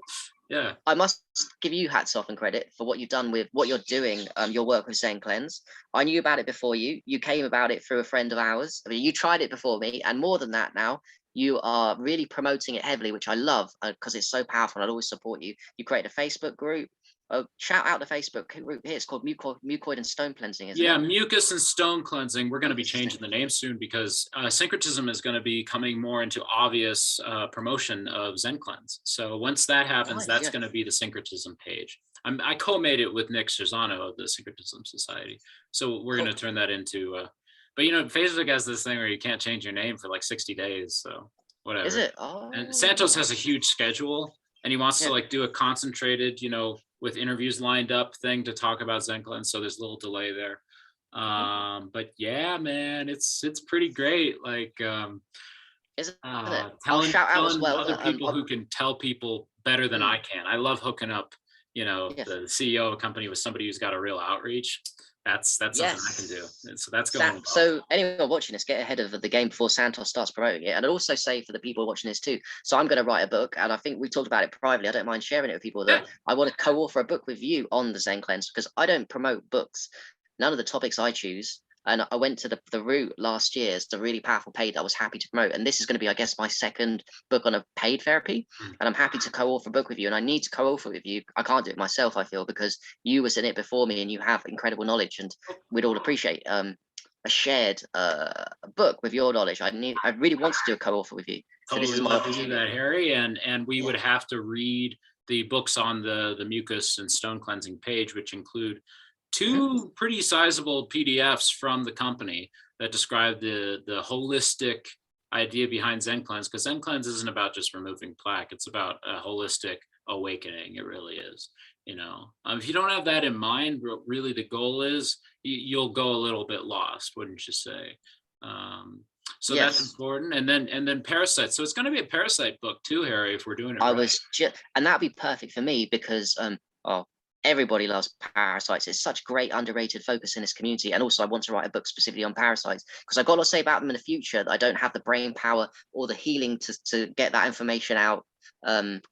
Yeah. I must give you hats off and credit for what you've done with what you're doing, your work with ZencleanZ. I knew about it before you. You came about it through a friend of ours. I mean, you tried it before me, and more than that now, you are really promoting it heavily, which I love because it's so powerful. And I'll always support you. You created a Facebook group. Shout out the Facebook group here. It's called Mucoid and Stone Cleansing, isn't Yeah, it? mucus and stone cleansing. We're going to be changing the name soon because syncretism is going to be coming more into obvious promotion of ZencleanZ. So once that happens, Nice, that's yeah. going to be the syncretism page. I co-made it with Nick Cerzano of the Syncretism Society. So we're going to turn that into, but you know, Facebook has this thing where you can't change your name for like 60 days. So whatever. Is it? And Santos has a nice. huge schedule, and he wants to like do a concentrated, you know, with interviews lined up thing to talk about ZencleanZ. So there's a little delay there. But yeah, man, it's pretty great. Like Isn't it? I'll telling shout out as telling well other that people who can tell people better than I can. I love hooking up, you know, yes. the CEO of a company with somebody who's got a real outreach. That's something I can do. And so that's going well. So anyone watching this, get ahead of the game before Santos starts promoting it. And I'd also say for the people watching this too. So I'm going to write a book, and I think we talked about it privately. I don't mind sharing it with people that I want to co-author a book with you on the ZencleanZ, because I don't promote books. None of the topics I choose. And I went to the route last year. It's a really powerful paid that I was happy to promote. And this is going to be, I guess, my second book on a paid therapy. And I'm happy to co-author a book with you. And I need to co-author with you. I can't do it myself, I feel, because you was in it before me and you have incredible knowledge. And we'd all appreciate a shared book with your knowledge. I really want to do a co-author with you. So Totally this is my love to do that, Harry. And we would have to read the books on the mucus and stone cleansing page, which include two pretty sizable PDFs from the company that describe the holistic idea behind ZencleanZ, because ZencleanZ isn't about just removing plaque. It's about a holistic awakening. It really is. You know, if you don't have that in mind, really the goal is you'll go a little bit lost, wouldn't you say? So that's important. And then parasites. So it's going to be a parasite book too, Harry, if we're doing it right. And that'd be perfect for me because everybody loves parasites. It's such great underrated focus in this community. And also I want to write a book specifically on parasites because I've got a lot to say about them in the future that I don't have the brain power or the healing to get that information out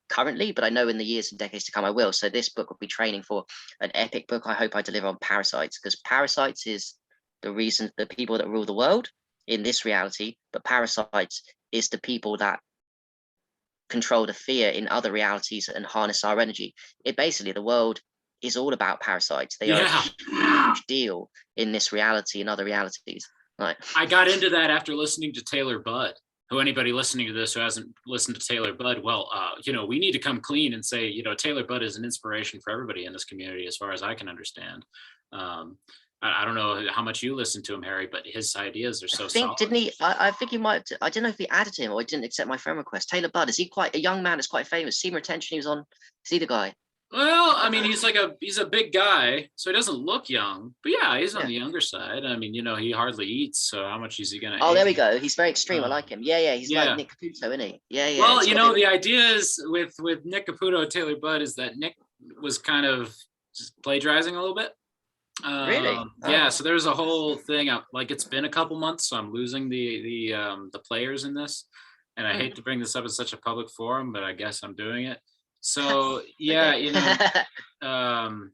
currently, but I know in the years and decades to come I will. So this book will be training for an epic book I hope I deliver on parasites, because parasites is the reason the people that rule the world in this reality, but parasites is the people that control the fear in other realities and harness our energy. It basically, the world is all about parasites. They are a huge deal in this reality and other realities. Right. I got into that after listening to Taylor Budd. Who, anybody listening to this who hasn't listened to Taylor Budd, well, you know, we need to come clean and say, you know, Taylor Budd is an inspiration for everybody in this community, as far as I can understand. I don't know how much you listen to him, Harry, but his ideas are so solid. Didn't he? I think he might. I don't know if he added him or he didn't accept my friend request. Taylor Budd, is he quite a young man? Is quite famous. Seymour Attention. He was on. Is he the guy? Well, I mean, he's a big guy, so he doesn't look young. But yeah, he's on the younger side. I mean, you know, he hardly eats, so how much is he gonna? Oh, there we go. He's very extreme. I like him. Yeah. He's like Nick Caputo, isn't he? Yeah. Well, you know, the idea is with Nick Caputo, Taylor Budd, is that Nick was kind of just plagiarizing a little bit. Really? Yeah. So there's a whole thing. Like, it's been a couple months, so I'm losing the players in this, and I hate to bring this up in such a public forum, but I guess I'm doing it. So yeah, you know,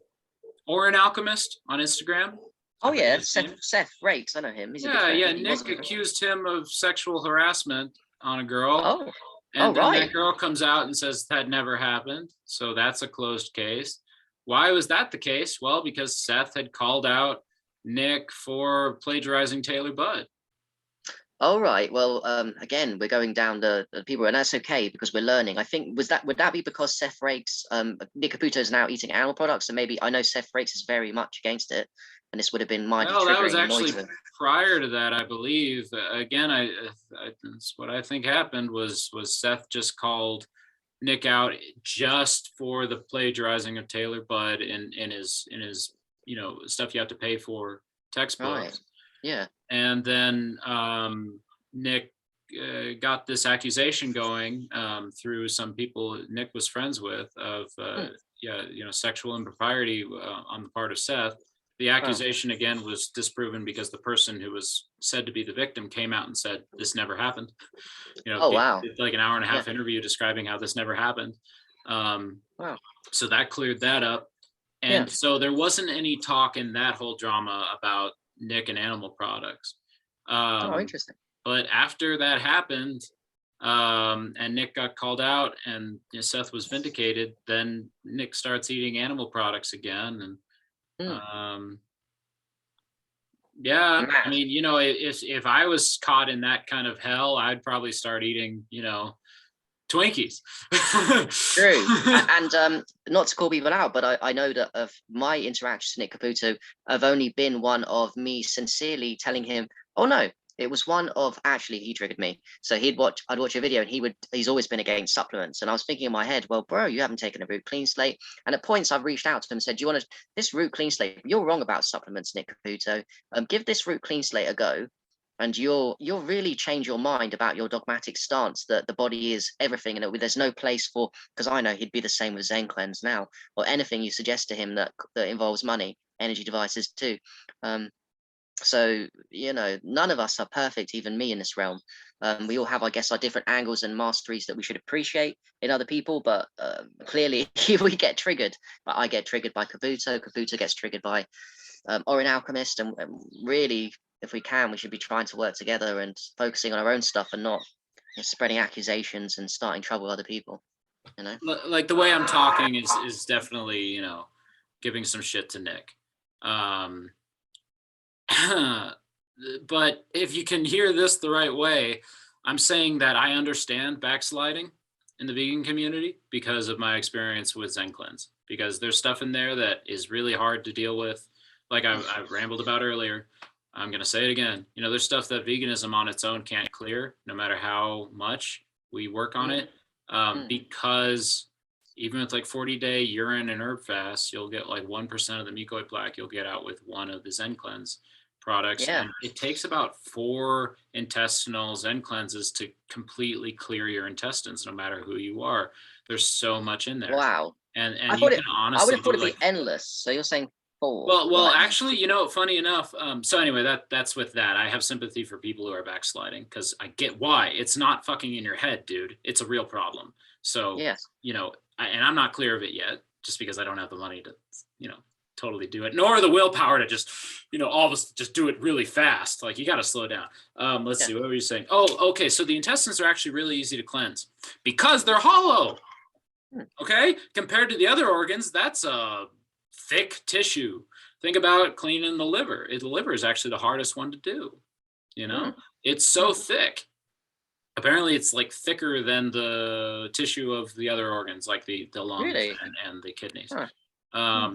or an alchemist on Instagram. Oh yeah, Seth Rakes, I know him. He's Nick accused him of sexual harassment on a girl. And then that girl comes out and says that never happened. So that's a closed case. Why was that the case? Well, because Seth had called out Nick for plagiarizing Taylor Budd. All right. Well, again, we're going down the people, and that's okay because we're learning. I think would that be because Seth Rakes, Nick Caputo is now eating animal products, and maybe I know Seth Rakes is very much against it, and this would have been mildly Well, that was triggering and annoyed actually him. prior to that, I believe. Again, that's what I think happened was Seth just called Nick out just for the plagiarizing of Taylor Budd in his stuff you have to pay for Right. textbooks, Yeah. and then Nick got this accusation going through some people Nick was friends with of Hmm. sexual impropriety on the part of Seth. The Wow. accusation again was disproven because the person who was said to be the victim came out and said this never happened. Oh wow. Did like an hour and a Yeah. half interview describing how this never happened. Um, Wow. so that cleared that up. Yeah. And so there wasn't any talk in that whole drama about Nick and animal products. Oh, Um, interesting. but after that happened, and Nick got called out and Seth was vindicated, then Nick starts eating animal products again. And Hmm. yeah, I Mad. mean, if I was caught in that kind of hell, I'd probably start eating, Twinkies. True. And not to call people out, but I know that of my interactions with Nick Caputo have only been one of me sincerely telling him, oh no, it was one of actually he triggered me. So I'd watch a video and he's always been against supplements. And I was thinking in my head, well, bro, you haven't taken a root clean slate. And at points I've reached out to him and said, do you want this root clean slate? You're wrong about supplements, Nick Caputo. Give this root clean slate a go and you'll really change your mind about your dogmatic stance that the body is everything and there's no place for, because I know he'd be the same with ZencleanZ now, or anything you suggest to him that involves money, energy devices too. So none of us are perfect, even me in this realm. We all have, I guess, our different angles and masteries that we should appreciate in other people, but clearly we get triggered. I get triggered by Caputo gets triggered by or an alchemist, and really, if we can, we should be trying to work together and focusing on our own stuff and not spreading accusations and starting trouble with other people. Like the way I'm talking is definitely giving some shit to Nick. But if you can hear this the right way, I'm saying that I understand backsliding in the vegan community because of my experience with ZencleanZ, because there's stuff in there that is really hard to deal with. Like I rambled about earlier, I'm going to say it again. There's stuff that veganism on its own can't clear, no matter how much we work on it, because even with like 40-day urine and herb fast, you'll get like 1% of the mucoid plaque you'll get out with one of the ZencleanZ products. Yeah. And it takes about 4 intestinal ZencleanZs to completely clear your intestines, no matter who you are. There's so much in there. Wow. And I you can I would honestly have thought do it'd like be endless. So you're saying 4? well, Right. actually, funny enough. So anyway, that's with that. I have sympathy for people who are backsliding because I get why. It's not fucking in your head, dude. It's a real problem. So, Yes. and I'm not clear of it yet, just because I don't have the money to, totally do it, nor the willpower to just, all of us just do it really fast. Like you got to slow down. Let's see, what were you saying? Oh, okay. So the intestines are actually really easy to cleanse because they're hollow. Okay, compared to the other organs, that's a thick tissue. Think about cleaning the liver. The liver is actually the hardest one to do. It's so thick. Apparently, it's like thicker than the tissue of the other organs, like the lungs Really? and the kidneys. Huh.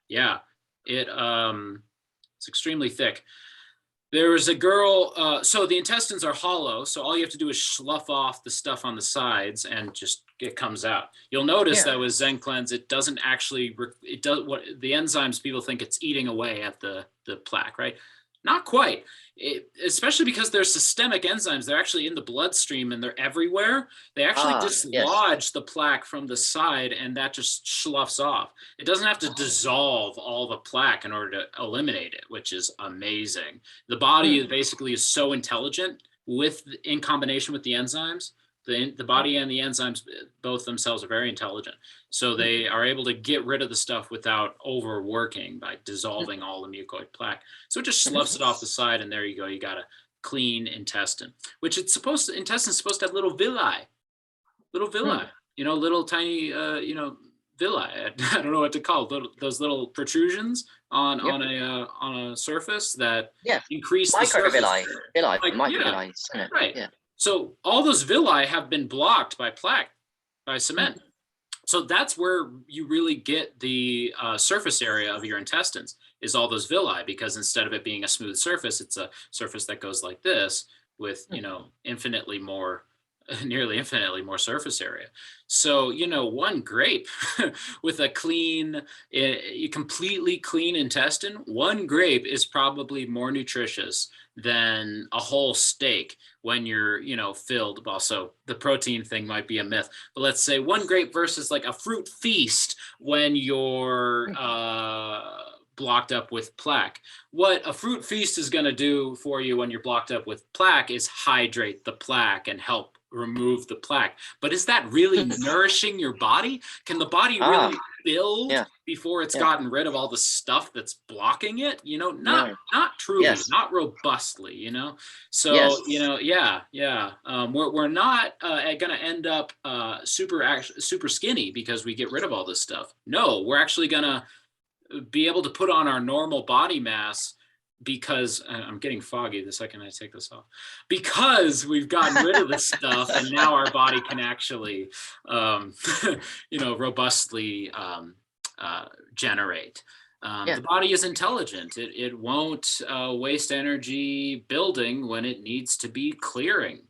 Yeah, it's extremely thick. There was a girl, so the intestines are hollow, so all you have to do is slough off the stuff on the sides and just it comes out. You'll notice that with ZencleanZ, it doesn't actually, it does what the enzymes, people think it's eating away at the plaque, right? Not quite. Especially because they're systemic enzymes. They're actually in the bloodstream and they're everywhere. They actually dislodge the plaque from the side and that just sloughs off. It doesn't have to dissolve all the plaque in order to eliminate it, which is amazing. The body basically is so intelligent in combination with the enzymes. The body and the enzymes, both themselves, are very intelligent. So they are able to get rid of the stuff without overworking by dissolving all the mucoid plaque. So it just sloughs it off the side, and there you go. You got a clean intestine, which intestine is supposed to have little villi, little tiny, villi. I don't know what to call it, those little protrusions on Yep. on a surface that Yeah. increase the surface Microvilli. area. Villi. Like, yeah, Microvilli. Isn't it? right. Yeah. So all those villi have been blocked by plaque, by cement. So that's where you really get the surface area of your intestines, is all those villi, because instead of it being a smooth surface, it's a surface that goes like this with, infinitely more, nearly infinitely more surface area. So, one grape with a clean, completely clean intestine, one grape is probably more nutritious than a whole steak when you're, filled. Also, the protein thing might be a myth, but let's say one grape versus like a fruit feast when you're blocked up with plaque. What a fruit feast is going to do for you when you're blocked up with plaque is hydrate the plaque and help remove the plaque. But is that really nourishing your body? Can the body really build before it's gotten rid of all the stuff that's blocking it? Not truly, not robustly. So we're not going to end up super skinny because we get rid of all this stuff. No, we're actually going to be able to put on our normal body mass, because I'm getting foggy the second I take this off, because we've gotten rid of this stuff, and now our body can actually robustly generate. The body is intelligent. It won't waste energy building when it needs to be clearing.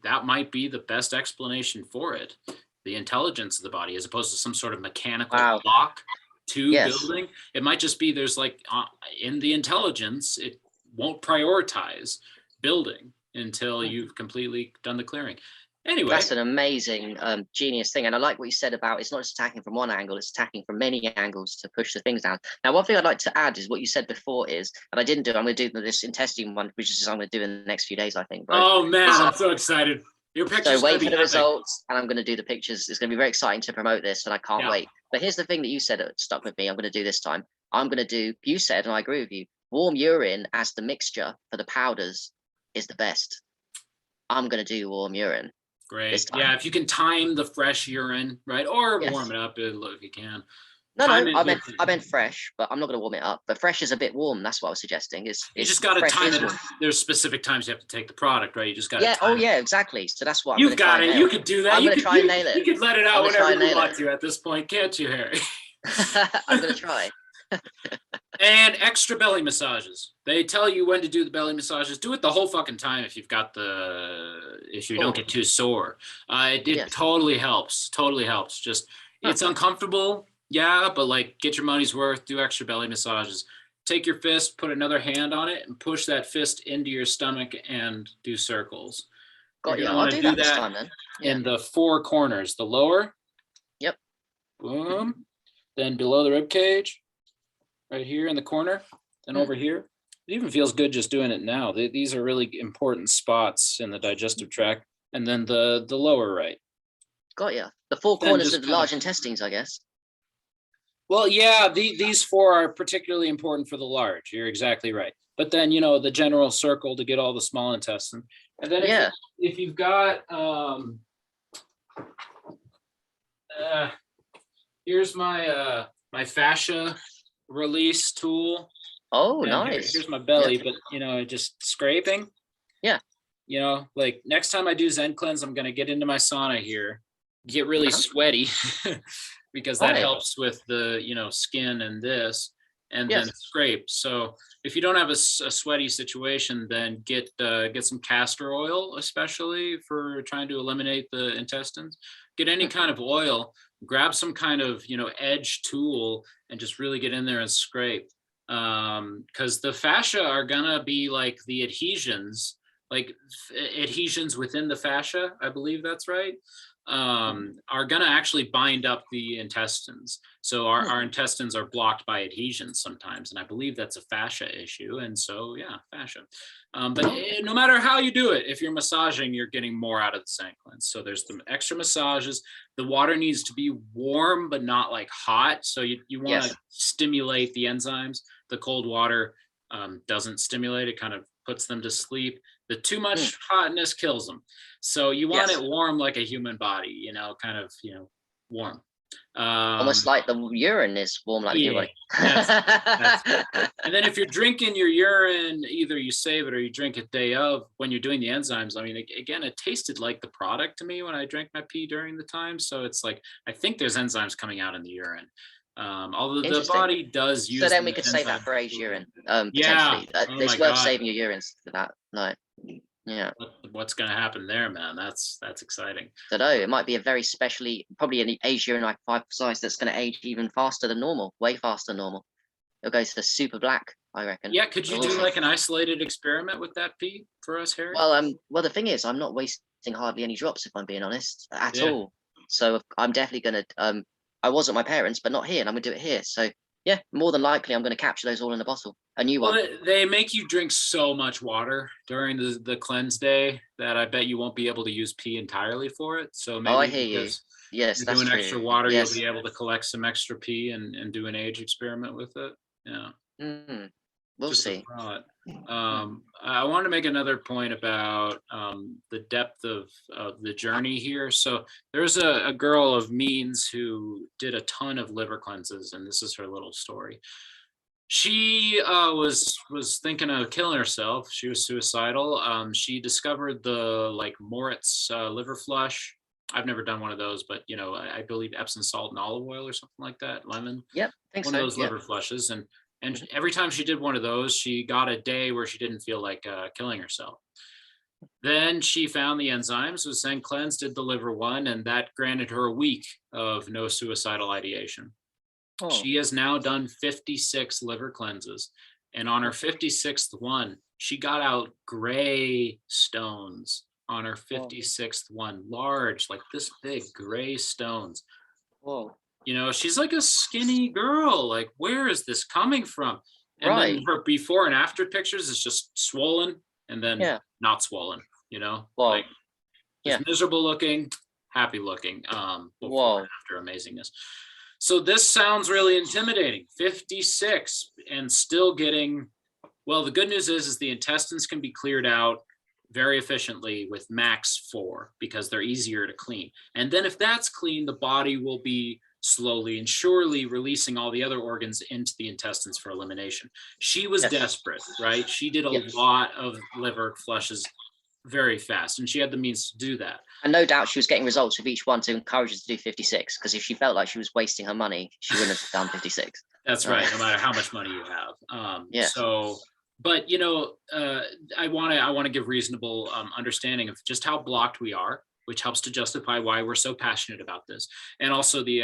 That might be the best explanation for it, the intelligence of the body, as opposed to some sort of mechanical block to building. It might just be there's like in the intelligence, it won't prioritize building until you've completely done the clearing. Anyway, that's an amazing genius thing, and I like what you said about it's not just attacking from one angle, it's attacking from many angles to push the things down. Now, one thing I'd like to add is what you said before is, and I didn't do, I'm going to do this intestine one, which is I'm going to do in the next few days, I think. Right? Oh man, I'm so excited. Your pictures. So wait for the results, and I'm going to do the pictures. It's going to be very exciting to promote this, and I can't wait. But here's the thing that you said that stuck with me. I'm going to do this time. I'm going to do. You said, and I agree with you. Warm urine as the mixture for the powders is the best. I'm going to do warm urine. Great. Yeah, if you can time the fresh urine, right, or warm it up if you can. No, I meant fresh, but I'm not going to warm it up. But fresh is a bit warm. That's what I was suggesting. You just got to time it. There's specific times you have to take the product, right? You just got to. Yeah. Oh, yeah. Exactly. So that's what you've got it. You could do that. I'm going to try and nail it. You could let it out whenever you want to at this point, can't you, Harry? I'm going to try. And extra belly massages. They tell you when to do the belly massages. Do it the whole fucking time if you don't get too sore. It totally helps. Totally helps. Just it's uncomfortable. Yeah, but like get your money's worth, do extra belly massages. Take your fist, put another hand on it, and push that fist into your stomach and do circles. Got you. I'll do that this time then. In the four corners, the lower. Yep. Boom. Then below the rib cage, right here in the corner, then over here. It even feels good just doing it now. These are really important spots in the digestive tract. And then the lower right. Got you. The four corners of the large intestines, I guess. Well, yeah, these four are particularly important for the large. You're exactly right. But then, the general circle to get all the small intestine. And then if you've got, here's my my fascia release tool. Oh, nice. Here's my belly, but, just scraping. Yeah. Like next time I do ZencleanZ, I'm going to get into my sauna here, get really sweaty. Because that helps with the skin and this, and then scrape. So if you don't have a sweaty situation, then get some castor oil, especially for trying to eliminate the intestines. Get any kind of oil, grab some kind of edge tool, and just really get in there and scrape. Because the fascia are gonna be like the adhesions, within the fascia. I believe that's right. Are going to actually bind up the intestines. So our intestines are blocked by adhesions sometimes. And I believe that's a fascia issue. And so, fascia. But no matter how you do it, if you're massaging, you're getting more out of the ZencleanZ. So there's the extra massages. The water needs to be warm, but not like hot. So you want to stimulate the enzymes. The cold water doesn't stimulate. It kind of puts them to sleep. The too much hotness kills them. So you want it warm like a human body, kind of, warm. Almost like the urine is warm like the Yeah, body. that's and then if you're drinking your urine, either you save it or you drink it day of when you're doing the enzymes. I mean, again, it tasted like the product to me when I drank my pee during the time. So it's like, I think there's enzymes coming out in the urine. Although the Interesting. body does So use then we the could save that enzymes. for aged urine, Yeah. potentially. Oh my It's worth God. saving your urines for that. No, yeah. What's going to happen there, man? That's exciting. Don't know. It might be a very specially, probably an aged urine like 5 size that's going to age even faster than normal, way faster than normal. It'll go to the super black, I reckon. Yeah. Could you But we'll do see. like an isolated experiment with that pee for us, Harry? Well, the thing is, I'm not wasting hardly any drops if I'm being honest at Yeah. all. So I'm definitely gonna. I was at my parents, but not here, and I'm gonna do it here. So yeah, more than likely, I'm gonna capture those all in a bottle, a new Well, one. they make you drink so much water during the cleanse day that I bet you won't be able to use pee entirely for it. So Oh, I maybe hear you. because Yes, you're that's doing true. extra water, you'll Yes. be able to collect some extra pee and do an age experiment with it. Yeah, Mm, we'll just a see. thought. Mm. I want to make another point about the depth of the journey here. So there's a girl of means who did a ton of liver cleanses, and this is her little story. She was thinking of killing herself. She was suicidal. She discovered the like Moritz liver flush. I've never done one of those, but you know, I believe Epsom salt and olive oil or something like that, lemon, Yep, think one of so. those Yep. liver flushes. And Mhm. every time she did one of those, she got a day where she didn't feel like killing herself. Then she found the enzymes, was ZencleanZ, did the liver one, and that granted her a week of no suicidal ideation. Oh, She has now done 56 liver cleanses. And on her oh, 56th one, she got out gray stones on her oh, 56th one, large, like this big gray stones. whoa. You know, she's like a skinny girl. Like, where is this coming from? And then Right. her before and after pictures is just swollen and then Yeah. not swollen, like Whoa. Yeah. just miserable looking, happy looking, before and Whoa. after amazingness. So this sounds really intimidating. 56 and still getting, well, the good news is the intestines can be cleared out very efficiently with max 4 because they're easier to clean. And then if that's clean, the body will be slowly and surely releasing all the other organs into the intestines for elimination. She was Yes. desperate, right? She did a Yes. lot of liver flushes very fast and she had the means to do that. And no doubt she was getting results with each one to encourage her to do 56. Because if she felt like she was wasting her money, she wouldn't have done 56. That's Uh, right, no matter how much money you have. yes. But I want to give reasonable understanding of just how blocked we are, which helps to justify why we're so passionate about this, and also the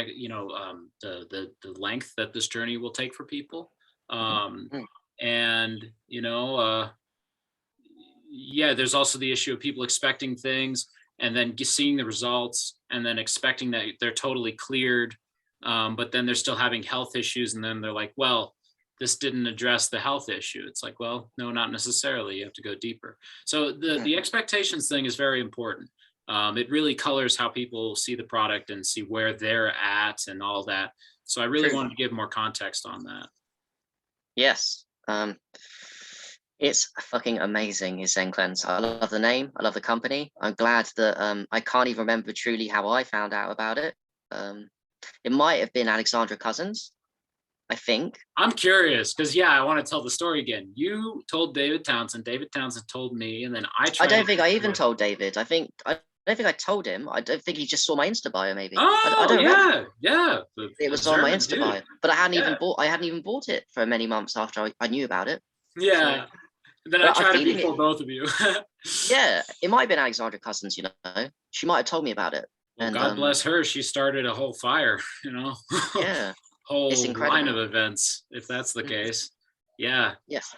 length that this journey will take for people. Um, Mm. and yeah, there's also the issue of people expecting things and then seeing the results and then expecting that they're totally cleared, but then they're still having health issues and then they're like, well, this didn't address the health issue. It's like, well, no, not necessarily. You have to go deeper. So the Mm. the expectations thing is very important. It really colors how people see the product and see where they're at and all that. So I really True. wanted to give more context on that. Yes. It's fucking amazing, is ZenCleanse. I love the name. I love the company. I'm glad that I can't even remember truly how I found out about it. It might have been Alexandra Cousins, I think. I'm curious because yeah, I want to tell the story again. You told David Townsend. David Townsend told me, and then I I tried to don't think get I you even on. told David. I don't think I told him. I don't think he just saw my Insta bio. Maybe I Oh don't remember. yeah, yeah, the It was on my observant Insta dude. bio, but Yeah, I hadn't even bought it for many months after I knew about it. So, yeah. And then I but I'm tried to feeling it. before both of you. Yeah, it might have been Alexandra Cousins. She might have told me about it, Well, and God bless her. She started a whole fire. yeah, it's Whole line of incredible. events. If that's the Mhm. case, yeah. Yes,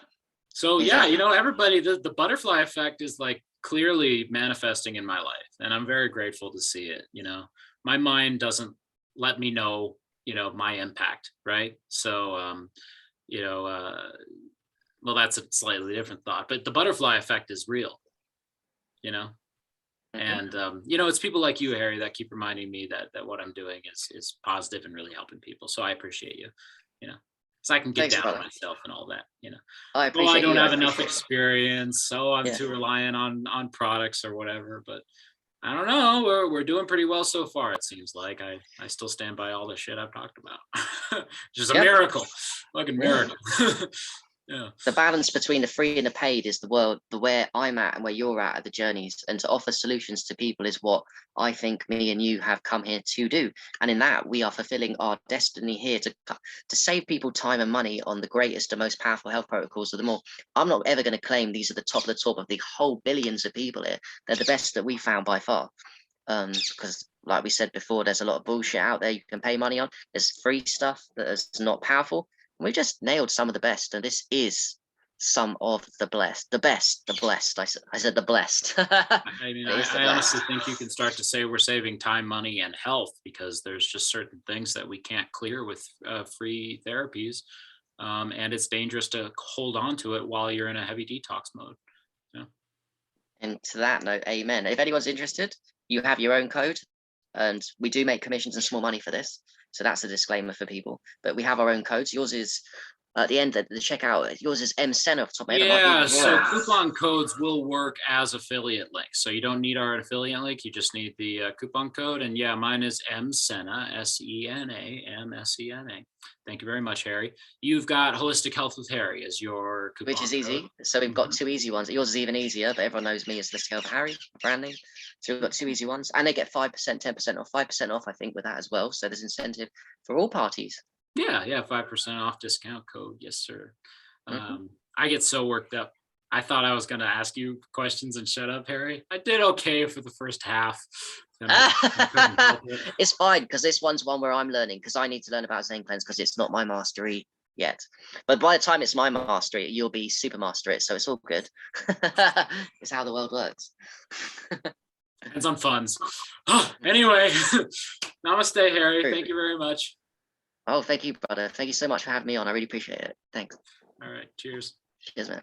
So yeah, exactly. everybody, the butterfly effect is like clearly manifesting in my life, and I'm very grateful to see it. My mind doesn't let me know, my impact, right? So, you know, uh, well, that's a slightly different thought, but the butterfly effect is real, you know, Hmm. and it's people like you, Harry, that keep reminding me that what I'm doing is positive and really helping people. So I appreciate you, so I can get Thanks, down on brother. myself and all that. I Oh, I appreciate don't you. I have enough appreciate. experience, so I'm Yeah, too reliant on products or whatever. But I don't know. We're doing pretty well so far. It seems like I still stand by all the shit I've talked about. Just a Yep. miracle, fucking Yeah. miracle. Yeah. The balance between the free and the paid is the world, the where I'm at and where you're at the journeys, and to offer solutions to people is what I think me and you have come here to do. And in that, we are fulfilling our destiny here to save people time and money on the greatest and most powerful health protocols of them all. I'm not ever going to claim these are the top of the whole billions of people here. They're the best that we found by far. Because like we said before, there's a lot of bullshit out there you can pay money on. There's free stuff that is not powerful. We just nailed some of the best, and this is some of the blessed, the blessed. I said the blessed. I mean, It is the I honestly blessed. think you can start to say we're saving time, money, and health because there's just certain things that we can't clear with free therapies, and it's dangerous to hold on to it while you're in a heavy detox mode. Yeah. And to that note, amen. If anyone's interested, you have your own code, and we do make commissions and small money for this. So that's a disclaimer for people. But we have our own codes. Yours is at the end of the checkout. Yours is M Sena off the top of my head. It might be Yeah, even so more. coupon codes will work as affiliate links. So you don't need our affiliate link. You just need the coupon code. And yeah, mine is MSENA, SENA, MSENA. Thank you very much, Harry. You've got Holistic Health with Harry as your coupon Which is code. easy. So we've got two easy ones. Yours is even easier, but everyone knows me as Let's Go for Harry branding. So we've got two easy ones, and they get 5%, 10% off, 5% off, I think, with that as well. So there's incentive for all parties. Yeah, 5% off discount code. Yes, sir. Mhm. I get so worked up. I thought I was going to ask you questions and shut up, Harry. I did okay for the first half. Then I couldn't help it. It's fine because this one's one where I'm learning because I need to learn about ZencleanZ because it's not my mastery yet. But by the time it's my mastery, you'll be super master it. So it's all good. It's how the world works. Depends on funds. Anyway, namaste, Harry. True. Thank you very much. Oh, thank you, brother. Thank you so much for having me on. I really appreciate it. Thanks. All right. Cheers. Cheers, man.